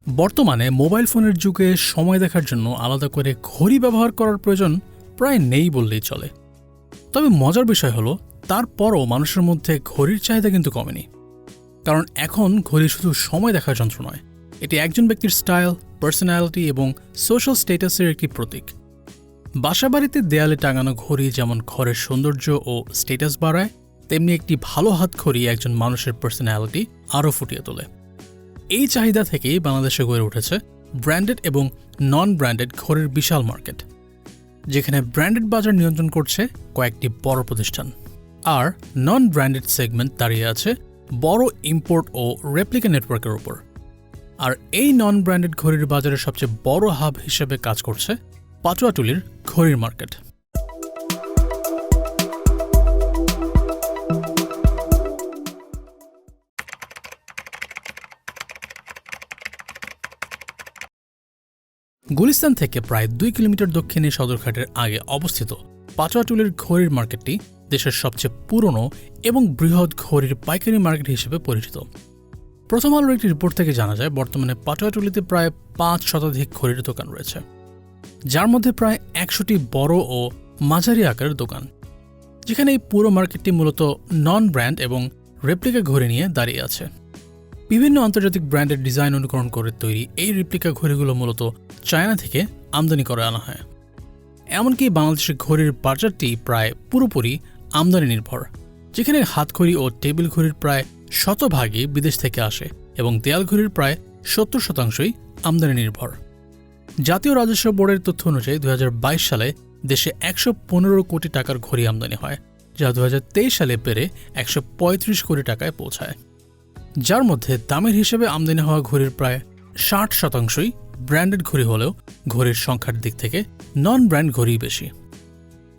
বর্তমানে মোবাইল ফোনের যুগে সময় দেখার জন্য আলাদা করে ঘড়ি ব্যবহার করার প্রয়োজন প্রায় নেই বললেই চলে। তবে মজার বিষয় হলো তারপরও মানুষের মধ্যে ঘড়ির চাহিদা কিন্তু কমেনি। কারণ এখন ঘড়ি শুধু সময় দেখার যন্ত্র নয়, এটি একজন ব্যক্তির স্টাইল, পার্সোনালিটি এবং সোশ্যাল স্ট্যাটাসের একটি প্রতীক। বাসাবাড়িতে দেয়ালে টাঙানো ঘড়ি যেমন ঘরের সৌন্দর্য ও স্ট্যাটাস বাড়ায়, তেমনি একটি ভালো হাত ঘড়ি একজন মানুষের পার্সোনালিটি আরও ফুটিয়ে তোলে। এই চাহিদা থেকেই বাংলাদেশে গড়ে উঠেছে ব্র্যান্ডেড এবং নন ব্র্যান্ডেড ঘড়ির বিশাল মার্কেট, যেখানে ব্র্যান্ডেড বাজার নিয়ন্ত্রণ করছে কয়েকটি বড় প্রতিষ্ঠান, আর নন ব্র্যান্ডেড সেগমেন্ট দাঁড়িয়ে আছে বড় ইম্পোর্ট ও রেপ্লিকা নেটওয়ার্কের উপর। আর এই নন ব্র্যান্ডেড ঘড়ির বাজারের সবচেয়ে বড় হাব হিসেবে কাজ করছে পাটুয়াটুলির ঘড়ির মার্কেট। গুলিস্তান থেকে প্রায় 2 কিলোমিটার দক্ষিণে সদরঘাটের আগে অবস্থিত পাটুয়াটুলির ঘড়ির মার্কেটটি দেশের সবচেয়ে পুরনো এবং বৃহৎ ঘড়ির পাইকারি মার্কেট হিসেবে পরিচিত। প্রথম আলোর একটি রিপোর্ট থেকে জানা যায় বর্তমানে পাটুয়াটুলিতে প্রায় 5 শতাধিক ঘড়ির দোকান রয়েছে, যার মধ্যে প্রায় 100টি বড় ও মাঝারি আকারের দোকান, যেখানে এই পুরো মার্কেটটি মূলত নন ব্র্যান্ড এবং রেপ্লিকা ঘড়ি নিয়ে দাঁড়িয়ে আছে। বিভিন্ন আন্তর্জাতিক ব্র্যান্ডের ডিজাইন অনুকরণ করে তৈরি এই রেপ্লিকা ঘড়িগুলো মূলত চায়না থেকে আমদানি করে আনা হয়। এমনকি বাংলাদেশের ঘড়ির বাজারটি প্রায় পুরোপুরি আমদানি নির্ভর, যেখানে হাতঘড়ি ও টেবিল ঘড়ির প্রায় শতভাগই বিদেশ থেকে আসে এবং দেয়াল ঘড়ির প্রায় 70% আমদানি নির্ভর। জাতীয় রাজস্ব বোর্ডের তথ্য অনুযায়ী 2022 সালে দেশে 115 কোটি টাকার ঘড়ি আমদানি হয়, যা 2023 সালে বেড়ে 135 কোটি টাকায় পৌঁছায়। যার মধ্যে দামের হিসেবে আমদানি হওয়া ঘড়ির প্রায় 60% ব্র্যান্ডেড ঘড়ি হলেও ঘড়ির সংখ্যার দিক থেকে নন ব্র্যান্ড ঘড়ি বেশি।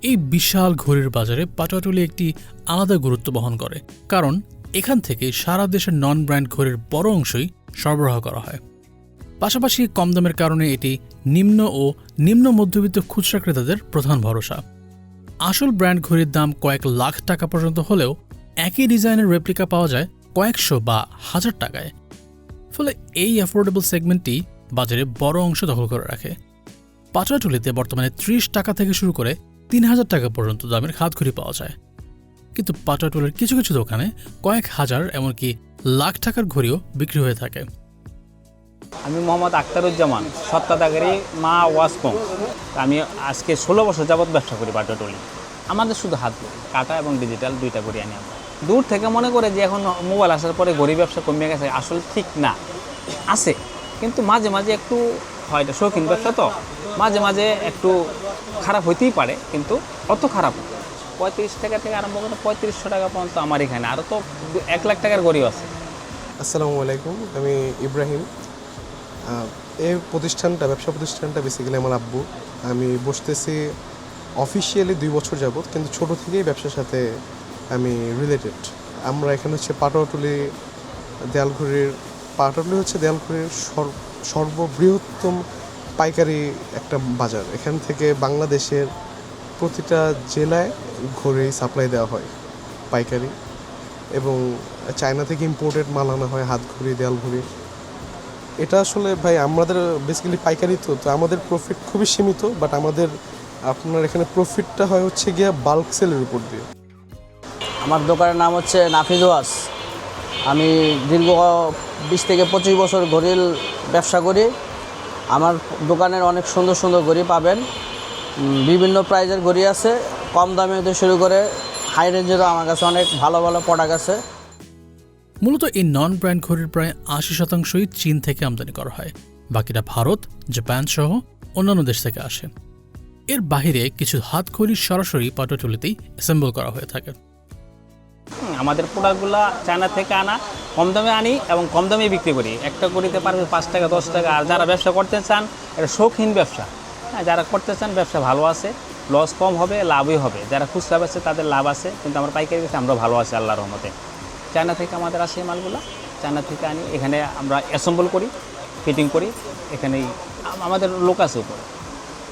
এই বিশাল ঘড়ির বাজারে পাটুয়াটুলি একটি আলাদা গুরুত্ব বহন করে, কারণ এখান থেকে সারা দেশের নন ব্র্যান্ড ঘড়ির বড় অংশই সরবরাহ করা হয়। পাশাপাশি কম দামের কারণে এটি নিম্ন ও নিম্ন মধ্যবিত্ত খুচরা ক্রেতাদের প্রধান ভরসা। আসল ব্র্যান্ড ঘড়ির দাম কয়েক লাখ টাকা পর্যন্ত হলেও একই ডিজাইনের রেপ্লিকা পাওয়া যায় কয়েকশো বা হাজার টাকায়। ফলে এই অ্যাফোর্ডেবল সেগমেন্টটি বাজারে বড় অংশ দখল করে রাখে। পাটুয়াটুলিতে বর্তমানে 30 টাকা থেকে শুরু করে 3000 টাকা পর্যন্ত দামের হাতঘড়ি পাওয়া যায়, কিন্তু পাটুয়াটুলির কিছু কিছু দোকানে কয়েক হাজার এমনকি লাখ টাকার ঘড়িও বিক্রি হয়ে থাকে। আমি মোহাম্মদ আখতারুজ্জামান, সত্তাদাগারি মা ওয়াসকম। আমি আজকে 16 বছর যাবৎ ব্যবসা করি পাটুয়াটুলি। আমাদের শুধু হাত ঘড়ি, কাটা এবং ডিজিটাল দুইটা ঘড়ি আনি আমরা। দূর থেকে মনে করে যে এখন মোবাইল আসার পরে ঘড়ি ব্যবসা কমে গেছে, আসলে ঠিক না, আছে, কিন্তু মাঝে মাঝে একটু হয়, এটা শৌখিন ব্যবসা তো মাঝে মাঝে একটু খারাপ হইতেই পারে, কিন্তু অত খারাপ না। 35 টাকা থেকে আরম্ভ করে 3500 টাকা পর্যন্ত আমার এখানে, আরও তো 1 লাখ টাকার ঘড়িও আছে। আসসালামু আলাইকুম, আমি ইব্রাহিম। এই ব্যবসা প্রতিষ্ঠানটা বেসিক্যালি আমার আব্বু। আমি বসতেছি অফিসিয়ালি 2 বছর যাবত, কিন্তু ছোট থেকেই ব্যবসার সাথে আমি রিলেটেড। আমরা এখানে হচ্ছে পাটুয়াটুলি হচ্ছে দেয়ালঘড়ির সর্ববৃহত্তম পাইকারি একটা বাজার। এখান থেকে বাংলাদেশের প্রতিটা জেলায় ঘড়ি সাপ্লাই দেওয়া হয় পাইকারি, এবং চায়না থেকে ইম্পোর্টেড মাল আনা হয়, হাত ঘড়ি, দেয়াল ঘড়ি। এটা আসলে ভাই আমাদের বেসিক্যালি পাইকারি তো আমাদের প্রফিট খুবই সীমিত, বাট আপনার এখানে প্রফিটটা হয় হচ্ছে গিয়ে বাল্ক সেলের উপর দিয়ে। আমার দোকানের নাম হচ্ছে নাফিজ ওয়াস। আমি দীর্ঘ 20 থেকে 25 বছর ঘড়ির ব্যবসা করি। আমার দোকানের অনেক সুন্দর সুন্দর ঘড়ি পাবেন। বিভিন্ন প্রাইজের ঘড়ি আছে, কম দামে হতে শুরু করে হাই রেঞ্জেরও আমার কাছে অনেক ভালো ভালো প্রোডাক্ট আছে। মূলত এই নন ব্র্যান্ড ঘড়ির প্রায় 80%ই চীন থেকে আমদানি করা হয়, বাকিটা ভারত, জাপান সহ অন্যান্য দেশ থেকে আসে। এর বাহিরে কিছু হাত ঘড়ি সরাসরি পাটুয়াটুলিতেই অ্যাসেম্বল করা হয়ে থাকে। আমাদের প্রোডাক্টগুলো চায়না থেকে আনা, কম দামে আনি এবং কম দামে বিক্রি করি। একটা ঘড়িতে পারবে 5 টাকা 10 টাকা। আর যারা ব্যবসা করতে চান, এটা শৌখিন ব্যবসা, হ্যাঁ, যারা করতে চান ব্যবসা ভালো আছে, লস কম হবে, লাভই হবে। যারা খুচরা বেচে তাদের লাভ আছে, কিন্তু আমরা পাইকারি বেচে আমরা ভালো আছি আল্লাহর রহমতে। চায়না থেকে আমাদের আসে এই মালগুলো, চায়না থেকে আনি, এখানে আমরা অ্যাসেম্বল করি, ফিটিং করি। এখানেই আমাদের লোক আছে, উপরে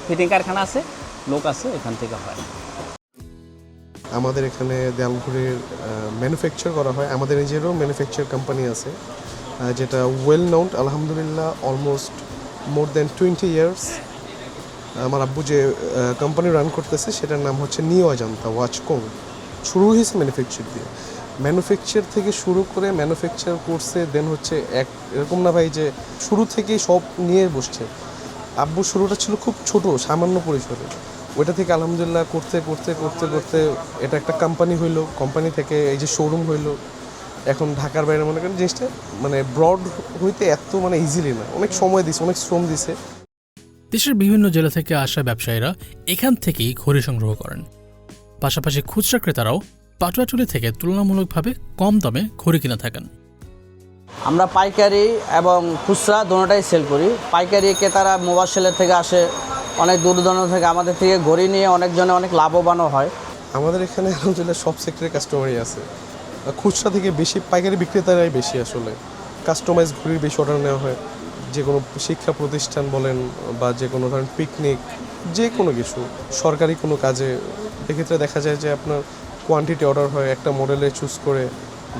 ফিটিং কারখানা আছে, লোক আছে, এখান থেকে হয়। আমাদের এখানে দেয়াল ঘড়ির ম্যানুফ্যাকচার করা হয়, আমাদের নিজেরও ম্যানুফ্যাকচার কোম্পানি আছে। যেটা ওয়েল নোন আলহামদুলিল্লাহ অলমোস্ট মোর দ্যান 20 ইয়ার্স। আমার আব্বু যে কোম্পানি রান করতেছে সেটার নাম হচ্ছে নিও অজন্তা ওয়াচকং। শুরু হয়েছে ম্যানুফ্যাকচার দিয়ে, ম্যানুফ্যাকচার থেকে শুরু করে ম্যানুফ্যাকচার করছে, দেন হচ্ছে এরকম না ভাই যে শুরু থেকেই সব নিয়ে বসছে। আব্বুর শুরুটা ছিল খুব ছোট, সামান্য পরিসরে, ওইটা থেকে আলহামদুলিল্লাহ করতে করতে করতে করতে এটা একটা কোম্পানি হইলো, কোম্পানি থেকে এই যে শোরুম হইলো, এখন ঢাকার বাইরে মনে করেন জিনিসটা মানে ব্রড হইতে এত মানে ইজিলি না, অনেক সময় দিছে, অনেক শ্রম দিছে। দেশের বিভিন্ন জেলা থেকে আসা ব্যবসায়ীরা এখান থেকেই ঘড়ি সংগ্রহ করেন। পাশাপাশি খুচরা ক্রেতারাও পাটুয়াটুলি থেকে তুলনামূলকভাবে কম দামে ঘড়ি কিনে থাকেন। আমরা পাইকারি এবং খুচরা দুটোটাই সেল করি। পাইকারি ক্রেতারা মোবাশেলের থেকে আসে, অনেক দূর দূরান্ত থেকে আমাদের থেকে ঘড়ি নিয়ে অনেকজনে অনেক লাভবানও হয়। আমাদের এখানে আলহামদুলিল্লাহ সব সেক্টরের কাস্টমারই আছে, খুচরা থেকে বেশি পাইকারি বিক্রেতারাই বেশি, আসলে কাস্টমাইজ ঘড়ির বেশি অর্ডার নেওয়া হয়। যে কোনো শিক্ষা প্রতিষ্ঠান বলেন বা যে কোনো ধরেন পিকনিক, যে কোনো কিছু সরকারি কোনো কাজে, এক্ষেত্রে দেখা যায় যে আপনার কোয়ান্টিটি অর্ডার হয়, একটা মডেলে চুজ করে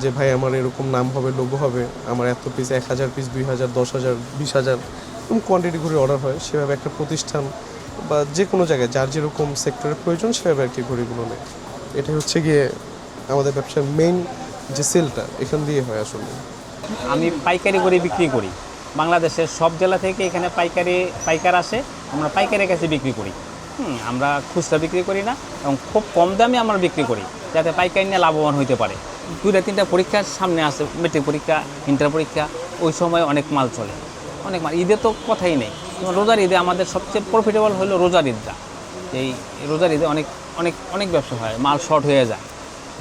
যে ভাই আমার এরকম নাম হবে, লোগো হবে, আমার এত পিস, 1000 পিস, 2000, 10,000, 20,000 এরকম কোয়ান্টিটি ঘড়ি অর্ডার হয়। সেভাবে একটা প্রতিষ্ঠান বা যে কোনো জায়গায় যার যেরকম সেক্টরের প্রয়োজন সেভাবে আর কি ঘড়িগুলো নেয়। এটা হচ্ছে গিয়ে আমাদের ব্যবসার মেইন যে সেলটা এখান দিয়ে হয় আসলে। আমি পাইকারি করে বিক্রি করি, বাংলাদেশের সব জেলা থেকে এখানে পাইকার আসে, আমরা পাইকারের কাছে বিক্রি করি। আমরা খুচরা বিক্রি করি না এবং খুব কম দামে আমরা বিক্রি করি, যাতে পাইকারি নিয়ে লাভবান হতে পারে। 2-3টা পরীক্ষার সামনে আসে, মেট্রিক পরীক্ষা, ইন্টার পরীক্ষা, ওই সময় অনেক মাল চলে, অনেক মাল। ঈদে তো কথাই নেই, যেমন রোজার ঈদে আমাদের সবচেয়ে প্রফিটেবল হলো রোজার ঈদটা। এই রোজার ঈদে অনেক অনেক অনেক ব্যবসা হয়, মাল শর্ট হয়ে যায়,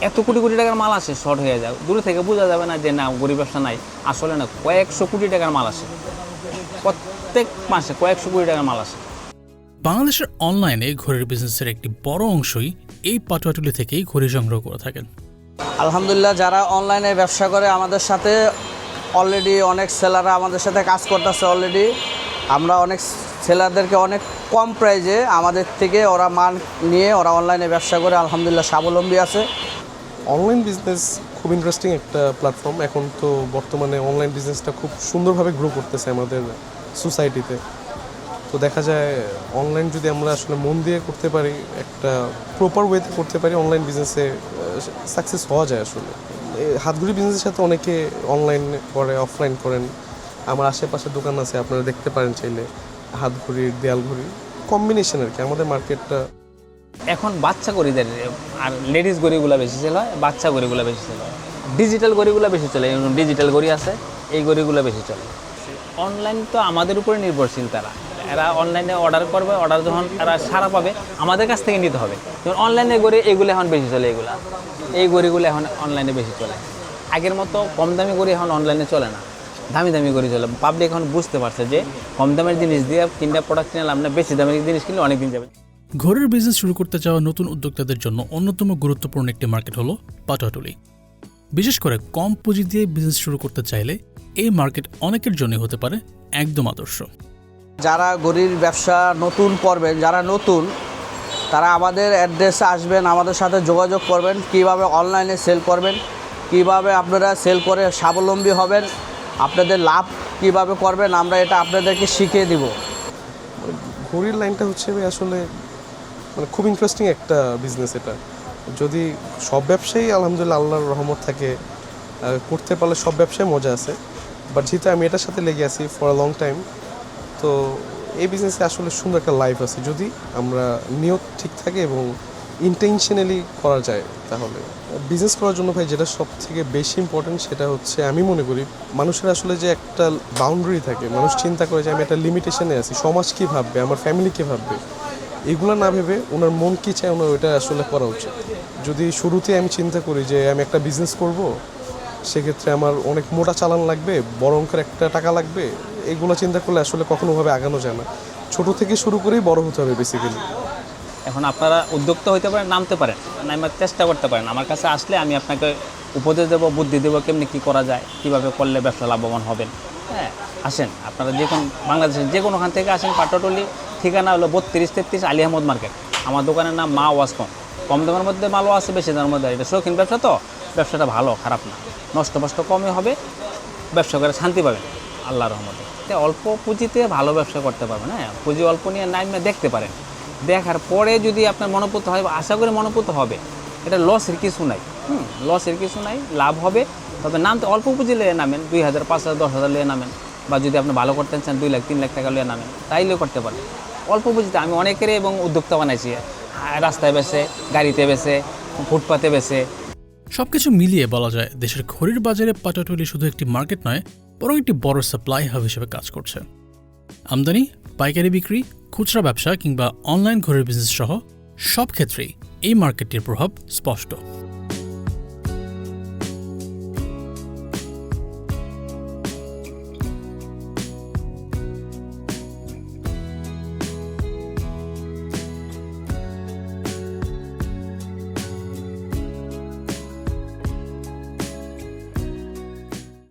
এত কোটি কোটি টাকার মাল আসে, শর্ট হয়ে যায়। দূরে থেকে বোঝা যাবে না যে না গরিব ব্যবসা নাই, আসলে না, কয়েকশো কোটি টাকার মাল আসে, প্রত্যেক মাসে কয়েকশো কোটি টাকার মাল আসে। বাংলাদেশের অনলাইনে ঘড়ির বিজনেসের একটি বড় অংশই এই পাটুয়াটুলি থেকেই ঘড়ি সংগ্রহ করে থাকেন। আলহামদুলিল্লাহ, যারা অনলাইনে ব্যবসা করে আমাদের সাথে অলরেডি অনেক সেলাররা আমাদের সাথে কাজ করতেছে অলরেডি। আমরা অনেক সেলারদেরকে অনেক কম প্রাইজে আমাদের থেকে ওরা মাল নিয়ে ওরা অনলাইনে ব্যবসা করে আলহামদুলিল্লাহ স্বাবলম্বী আছে। অনলাইন বিজনেস খুব ইন্টারেস্টিং একটা প্ল্যাটফর্ম। এখন তো বর্তমানে অনলাইন বিজনেসটা খুব সুন্দরভাবে গ্রো করতেছে আমাদের সোসাইটিতে। তো দেখা যায় অনলাইন যদি আমরা আসলে মন দিয়ে করতে পারি, একটা প্রপার ওয়েতে করতে পারি, অনলাইন বিজনেসে সাকসেস হওয়া যায় আসলে। হাতঘড়ি বিজনেসের সাথে অনেকে অনলাইন করে, অফলাইন করেন। আমার আশেপাশে দোকান আছে, আপনারা দেখতে পারেন চাইলে, হাতঘড়ির, দেয়াল ঘড়ি কম্বিনেশন আর কি আমাদের মার্কেটটা। এখন বাচ্চা গড়িদের আর লেডিস গড়িগুলো বেশি সেল হয়, বাচ্চা গড়িগুলো বেশি সেল হয়, ডিজিটাল গড়িগুলো বেশি চলে। ডিজিটাল গড়ি আছে, এই গড়িগুলো বেশি চলে। অনলাইন তো আমাদের উপরে নির্ভরশীল, এরা অনলাইনে অর্ডার করবে, অর্ডার যখন এরা সারা পাবে আমাদের কাছ থেকে নিতে হবে। যেমন অনলাইনে গড়ি এগুলো এখন বেশি চলে, এই গড়িগুলো এখন অনলাইনে বেশি চলে। আগের মতো কম দামি গড়ি এখন অনলাইনে চলে না, দামি দামি গড়ি চলে। পাবলিক এখন বুঝতে পারছে যে কম দামের জিনিস দিয়ে কিনলে প্রোডাক্ট কিনলাম না, বেশি দামের জিনিস কিনলে অনেক দিন যাবে। ঘড়ির বিজনেস শুরু করতে চাওয়া নতুন উদ্যোক্তাদের জন্য অন্যতম গুরুত্বপূর্ণ একটি মার্কেট হলো পাটুয়াটুলি। বিশেষ করে কম পুঁজি দিয়ে বিজনেস শুরু করতে চাইলে এই মার্কেট অনেকের জন্যই হতে পারে একদম আদর্শ। যারা ঘড়ির ব্যবসা নতুন করবেন, যারা নতুন, তারা আমাদের অ্যাড্রেসে আসবেন, আমাদের সাথে যোগাযোগ করবেন, কিভাবে অনলাইনে সেল করবেন, কিভাবে আপনারা সেল করে স্বাবলম্বী হবেন, আপনাদের লাভ কিভাবে করবেন, আমরা এটা আপনাদেরকে শিখিয়ে দিব। ঘড়ির লাইনটা হচ্ছে আসলে মানে খুব ইন্টারেস্টিং একটা বিজনেস। এটা যদি সব ব্যবসায়ী আলহামদুলিল্লাহ আল্লাহর রহমত থাকে, করতে পারলে সব ব্যবসায় মজা আছে। বাট যেহেতু আমি এটার সাথে লেগে আছি ফর আ লং টাইম, তো এই বিজনেসে আসলে সুন্দর একটা লাইফ আছে যদি আমরা নিয়ত ঠিক থাকে এবং ইন্টেনশনালি করা যায়। তাহলে বিজনেস করার জন্য ভাই যেটা সব থেকে বেশি ইম্পর্টেন্ট সেটা হচ্ছে, আমি মনে করি মানুষের আসলে যে একটা বাউন্ডারি থাকে, মানুষ চিন্তা করে যে আমি একটা লিমিটেশনে আছি, সমাজ কী ভাববে, আমার ফ্যামিলি কী ভাববে, এগুলো না ভেবে ওনার মন কী চায় ওনার ওইটা আসলে করা উচিত। যদি শুরুতে আমি চিন্তা করি যে আমি একটা বিজনেস করব, সেক্ষেত্রে আমার অনেক মোটা চালান লাগবে, বড় অঙ্কের একটা টাকা লাগবে, এগুলো চিন্তা করলে আসলে কখনোভাবে আগানো যায় না। ছোট থেকে শুরু করেই বড় হতে হবে বেসিক্যালি। এখন আপনারা উদ্যোক্তা হইতে পারেন, নামতে পারেন, নামার চেষ্টা করতে পারেন। আমার কাছে আসলে আমি আপনাকে উপদেশ দেবো, বুদ্ধি দেবো, কেমনি কী করা যায়, কীভাবে করলে ব্যবসা লাভবান হবেন। হ্যাঁ, আসেন আপনারা যে কোনো বাংলাদেশের যে কোনোখান থেকে আসেন। পাটুয়াটুলি ঠিকানা হলো 32-33 আলী আহমদ মার্কেট। আমার দোকানের নাম মা ওয়াসকম। কম দামের মধ্যে মালও আছে, বেশি দামের মধ্যে। এটা শৌখিন ব্যবসা, তো ব্যবসাটা ভালো, খারাপ না, নষ্ট কমই হবে। ব্যবসা করে শান্তি পাবেন আল্লাহর রহমতে। তো অল্প পুঁজিতে ভালো ব্যবসা করতে পারবেন, হ্যাঁ পুঁজি অল্প নিয়ে নাইমে দেখতে পারেন, দেখার পরে যদি আপনার মনোপুত হয়, আশা করি মনোপুত হবে, এটা লসের কিছু নাই, লসের কিছু নাই, লাভ হবে। তবে নামতে অল্প পুঁজি লিয়ে নামেন, 2,000 5,000 10,000 লিয়ে নামেন, বা যদি আপনি ভালো করতে চান 2 লাখ 3 লাখ টাকা লিয়ে নামেন, তাইলেও করতে পারেন অল্প পুঁজিতে। আমি অনেকেরই এবং উদ্যোক্তা বানাইছি, রাস্তায় বেছে, গাড়িতে বেছে, ফুটপাতে বেছে। সবকিছু মিলিয়ে বলা যায় দেশের ঘড়ির বাজারে পাটুয়াটুলি শুধু একটি মার্কেট নয়, বরং একটি বড় সাপ্লাই হাব হিসেবে কাজ করছে। আমদানি, পাইকারি বিক্রি, খুচরা ব্যবসা কিংবা অনলাইন ঘড়ির বিজনেস সহ সব ক্ষেত্রেই এই মার্কেটটির প্রভাব স্পষ্ট।